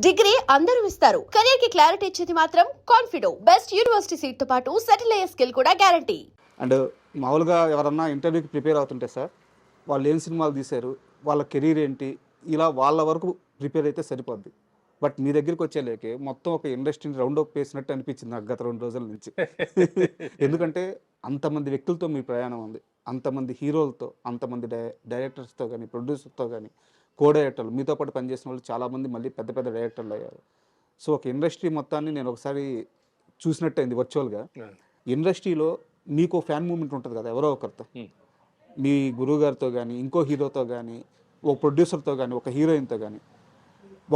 Degree అందరూ ఇస్తారు. Career కి క్లారిటీ ఇచ్చేది మాత్రం కాన్ఫిడో. బెస్ట్ యూనివర్సిటీ సీట్ తో పాటు సెటిల్ అయ్యే స్కిల్ కూడా గ్యారంటీ. అండ్ మామూలుగా ఎవరన్నా ఇంటర్వ్యూకి ప్రిపేర్ అవుతుంటే సార్, వాళ్ళు ఏం సినిమాలు తీశారు, వాళ్ళ కెరీర్ ఏంటి, ఇలా వాళ్ళ వరకు ప్రిపేర్ అయితే సరిపోద్ది. బట్ మీ దగ్గరికి వచ్చేలేకే మొత్తం ఒక ఇండస్ట్రీని రౌండ్ అప్ వేసినట్టు అనిపించింది నాకు గత 2 రోజుల నుంచి. ఎందుకంటే అంతమంది వ్యక్తులతో మీ ప్రయాణం ఉంది, అంతమంది హీరోలతో, అంతమంది డైరెక్టర్స్తో కానీ, ప్రొడ్యూసర్తో కానీ, కో డైరెక్టర్లు, మీతో పాటు పనిచేసిన వాళ్ళు చాలామంది మళ్ళీ పెద్ద పెద్ద డైరెక్టర్లు అయ్యారు. సో ఒక ఇండస్ట్రీ మొత్తాన్ని నేను ఒకసారి చూసినట్టయింది వర్చువల్గా. ఇండస్ట్రీలో మీకు ఫ్యాన్ మూమెంట్ ఉంటుంది కదా ఎవరో ఒకరితో, మీ గురువు గారితో కానీ, ఇంకో హీరోతో కానీ, ఒక ప్రొడ్యూసర్తో కానీ, ఒక హీరోయిన్తో కానీ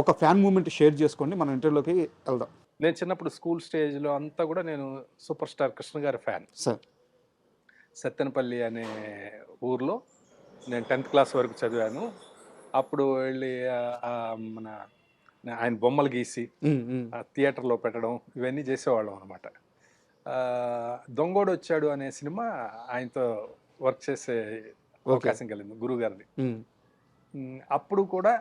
ఒక ఫ్యాన్ మూమెంట్ షేర్ చేసుకోండి, మనం ఇంటర్వ్యూలోకి వెళ్దాం. నేను చిన్నప్పుడు స్కూల్ స్టేజ్లో అంతా కూడా నేను సూపర్ స్టార్ కృష్ణ గారి ఫ్యాన్. సార్ సత్తెనపల్లి అనే ఊర్లో నేను 10th క్లాస్ వరకు చదివాను. అప్పుడు వెళ్ళి మన ఆయన బొమ్మలు గీసి థియేటర్లో పెట్టడం ఇవన్నీ చేసేవాళ్ళం అనమాట. దొంగోడు వచ్చాడు అనే సినిమా ఆయనతో వర్క్ చేసే అవకాశం కలిగింది, గురువు గారిని. అప్పుడు కూడా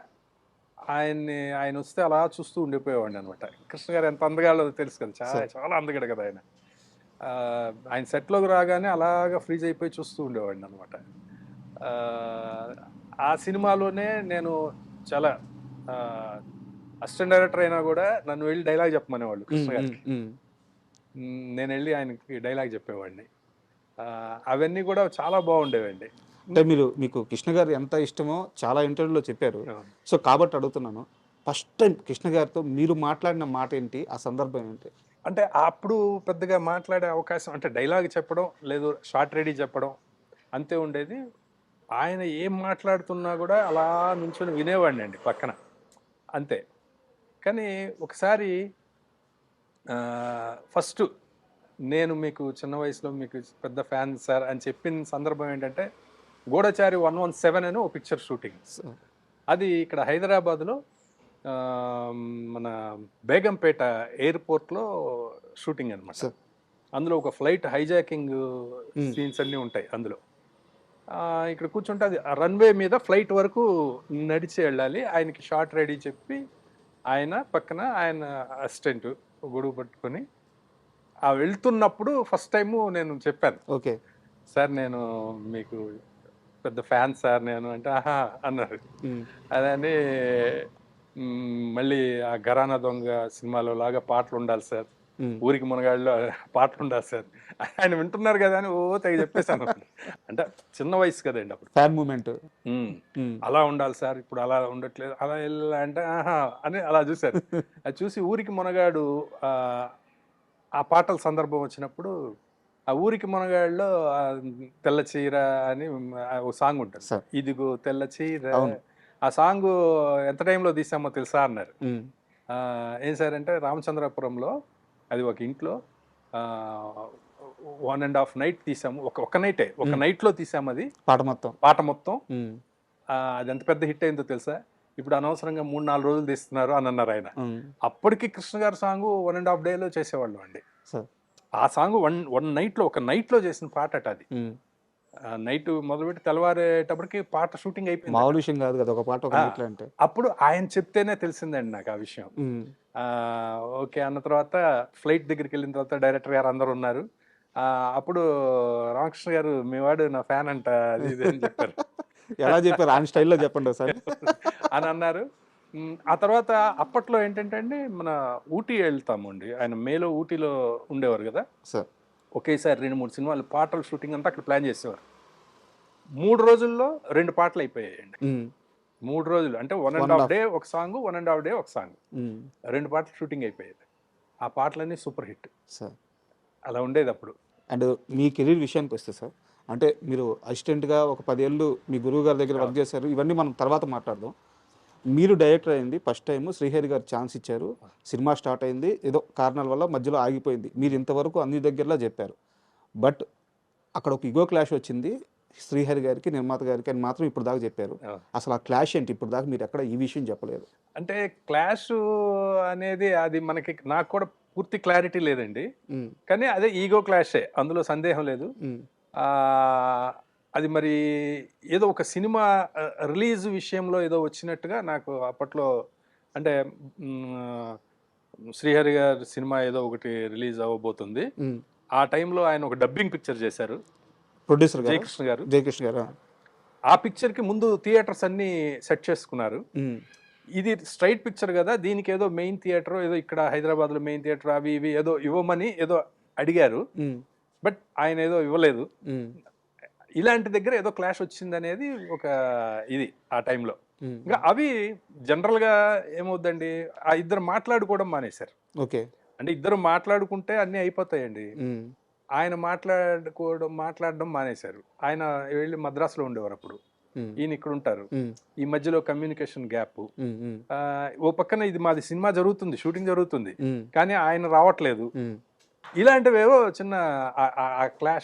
ఆయన వస్తే అలా చూస్తూ ఉండిపోయేవాడిని అనమాట. కృష్ణ గారు ఎంత అందగాడో తెలుసు కదా, చాలా అందగాడు కదా ఆయన. ఆయన సెట్లోకి రాగానే అలాగా ఫ్రీజ్ అయిపోయి చూస్తూ ఉండేవాడిని అనమాట. ఆ సినిమాలోనే నేను చాలా అసిస్టెంట్ డైరెక్టర్ అయినా కూడా నన్ను వెళ్ళి డైలాగ్ చెప్పమనేవాళ్ళు కృష్ణ గారికి. నేను వెళ్ళి ఆయనకి డైలాగ్ చెప్పేవాడిని. అవన్నీ కూడా చాలా బాగుండేవండి. అంటే మీకు కృష్ణ గారు ఎంత ఇష్టమో చాలా ఇంటర్వ్యూలో చెప్పారు. సో కాబట్టి అడుగుతున్నాను, ఫస్ట్ టైం కృష్ణ గారితో మీరు మాట్లాడిన మాట ఏంటి, ఆ సందర్భం ఏంటి? అంటే అప్పుడు పెద్దగా మాట్లాడే అవకాశం, అంటే డైలాగ్ చెప్పడం లేదు, షార్ట్ రెడీ చెప్పడం అంతే ఉండేది. ఆయన ఏం మాట్లాడుతున్నా కూడా అలా నుంచొని వినేవాడిని అండి పక్కన, అంతే. కానీ ఒకసారి ఫస్ట్ నేను మీకు చిన్న వయసులో మీకు పెద్ద ఫ్యాన్ సార్ అని చెప్పిన సందర్భం ఏంటంటే, గూఢచారి 117 అని ఒక పిక్చర్ షూటింగ్. అది ఇక్కడ హైదరాబాద్లో మన బేగంపేట ఎయిర్పోర్ట్లో షూటింగ్ అనమాట. అందులో ఒక ఫ్లైట్ హైజాకింగ్ సీన్స్ అన్నీ ఉంటాయి అందులో. ఇక్కడ కూర్చుంటే అది రన్వే మీద ఫ్లైట్ వరకు నడిచి వెళ్ళాలి. ఆయనకి షార్ట్ రెడీ చెప్పి ఆయన పక్కన ఆయన అసిస్టెంట్ గొడుగు పట్టుకొని వెళ్తున్నప్పుడు ఫస్ట్ టైము నేను చెప్పాను, ఓకే సార్ నేను మీకు పెద్ద ఫ్యాన్ సార్ నేను అంటే, ఆహా అన్నారు. అదని మళ్ళీ ఆ ఘరానా దొంగ సినిమాలో లాగా పాటలు ఉండాలి సార్, ఊరికి మునగాళ్ళలో పాటలు ఉండాలి సార్, ఆయన వింటున్నారు కదా అని తెగ చెప్పేశాను. అంటే చిన్న వయసు కదండి అప్పుడు, ఫ్యాన్ మూమెంట్ అలా ఉండాలి సార్, ఇప్పుడు అలా ఉండట్లేదు, అలా వెళ్ళా అంటే ఆహా అని అలా చూశారు. అది చూసి ఊరికి మునగాడు ఆ పాటల సందర్భం వచ్చినప్పుడు, ఆ ఊరికి మునగాళ్ళలో తెల్ల చీర అని ఒక సాంగ్ ఉంటుంది, ఇదిగో తెల్ల చీర. ఆ సాంగ్ ఎంత టైంలో తీసామో తెలుసా అన్నారు. ఏం సార్ అంటే, రామచంద్రపురంలో అది ఒక ఇంట్లో 1.5 నైట్ తీసాము, ఒక నైట్లో తీసాము అది పాట మొత్తం. అది ఎంత పెద్ద హిట్ అయిందో తెలుసా, ఇప్పుడు అనవసరంగా 3-4 రోజులు తీస్తున్నారు అని అన్నారు ఆయన. అప్పటికి కృష్ణ గారి సాంగ్ 1.5 డేలో చేసేవాళ్ళు అండి. ఆ సాంగ్ ఒక నైట్లో చేసిన పాట అట అది. నైట్ మొదలుపెట్టి తెల్లవారేటప్పటికి పాట షూటింగ్ అయిపోయింది. మామూలు విషయం కాదు కదా ఒక పాట అంటే. అప్పుడు ఆయన చెప్తేనే తెలిసిందండి నాకు ఆ విషయం. ఓకే అన్న తర్వాత ఫ్లైట్ దగ్గరికి వెళ్ళిన తర్వాత డైరెక్టర్ గారు అందరూ ఉన్నారు. అప్పుడు రామకృష్ణ గారు, మీ వాడు నా ఫ్యాన్ అంట అది ఇది అని చెప్పారు. ఎలా చెప్పారు, ఆయన స్టైల్లో చెప్పండి సార్ అని అన్నారు. ఆ తర్వాత అప్పట్లో ఏంటంటే అండి, మన ఊటీ వెళ్తామండి, ఆయన మేలో ఊటీలో ఉండేవారు కదా సార్. ఒకేసారి 2-3 సినిమాలు పాటల షూటింగ్ అంతా అక్కడ ప్లాన్ చేసేవారు. 3 రోజుల్లో 2 పాటలు అయిపోయాయండి. 3 రోజులు అంటే 1.5 డే ఒక సాంగ్, 1.5 డే ఒక సాంగ్, 2 పాటలు షూటింగ్ అయిపోయేది. ఆ పాటలన్నీ సూపర్ హిట్ సార్. అలా ఉండేది అప్పుడు. అండ్ మీ కెరీర్ విషయానికి వస్తే సార్, అంటే మీరు అసిస్టెంట్గా ఒక 10 ఏళ్ళు మీ గురువు గారి దగ్గర వర్క్ చేశారు, ఇవన్నీ మనం తర్వాత మాట్లాడదాం. మీరు డైరెక్టర్ అయింది ఫస్ట్ టైం, శ్రీహరి గారు ఛాన్స్ ఇచ్చారు, సినిమా స్టార్ట్ అయింది, ఏదో కారణాల వల్ల మధ్యలో ఆగిపోయింది. మీరు ఇంతవరకు అన్ని దగ్గరలో చెప్పారు, బట్ అక్కడ ఒక ఇగో క్లాష్ వచ్చింది శ్రీహరి గారికి, నిర్మాత గారికి అని మాత్రం ఇప్పుడు దాకా చెప్పారు. అసలు ఆ క్లాష్ ఏంటి, ఇప్పుడు దాకా మీరు ఎక్కడ ఈ విషయం చెప్పలేదు. అంటే క్లాష్ అనేది అది నాకు కూడా పూర్తి క్లారిటీ లేదండి, కానీ అదే ఈగో క్లాషే, అందులో సందేహం లేదు. అది మరి ఏదో ఒక సినిమా రిలీజ్ విషయంలో ఏదో వచ్చినట్టుగా నాకు అప్పట్లో అంటే మ్, శ్రీహరి గారి సినిమా ఏదో ఒకటి రిలీజ్ అవ్వబోతుంది. ఆ టైంలో ఆయన ఒక డబ్బింగ్ పిక్చర్ చేశారు, ప్రొడ్యూసర్ గారు జయకృష్ణ గారు. జయకృష్ణ గారు. ఆ పిక్చర్ కి ముందు థియేటర్స్ అన్ని సెట్ చేసుకున్నారు. ఇది స్ట్రైట్ పిక్చర్ కదా, దీనికి ఏదో మెయిన్ థియేటర్ ఏదో ఇక్కడ హైదరాబాద్ లో మెయిన్ థియేటర్ అవి ఇవి ఏదో ఇవ్వమని ఏదో అడిగారు, బట్ ఆయన ఏదో ఇవ్వలేదు. ఇలాంటి దగ్గర ఏదో క్లాష్ వచ్చింది అనేది ఒక ఇది ఆ టైంలో. ఇంకా అవి జనరల్ గా ఏమవుద్దండి, ఆ ఇద్దరు మాట్లాడుకోవడం మానేశారు. ఓకే. అంటే ఇద్దరు మాట్లాడుకుంటే అన్ని అయిపోతాయండి. ఆయన మాట్లాడడం మానేశారు. ఆయన వెళ్ళి మద్రాసులో ఉండేవారు అప్పుడు, ఈయన ఇక్కడ ఉంటారు. ఈ మధ్యలో కమ్యూనికేషన్ గ్యాప్. ఓ పక్కన ఇది మాది సినిమా జరుగుతుంది, షూటింగ్ జరుగుతుంది, కానీ ఆయన రావట్లేదు. ఇలాంటివేవో చిన్న క్లాష్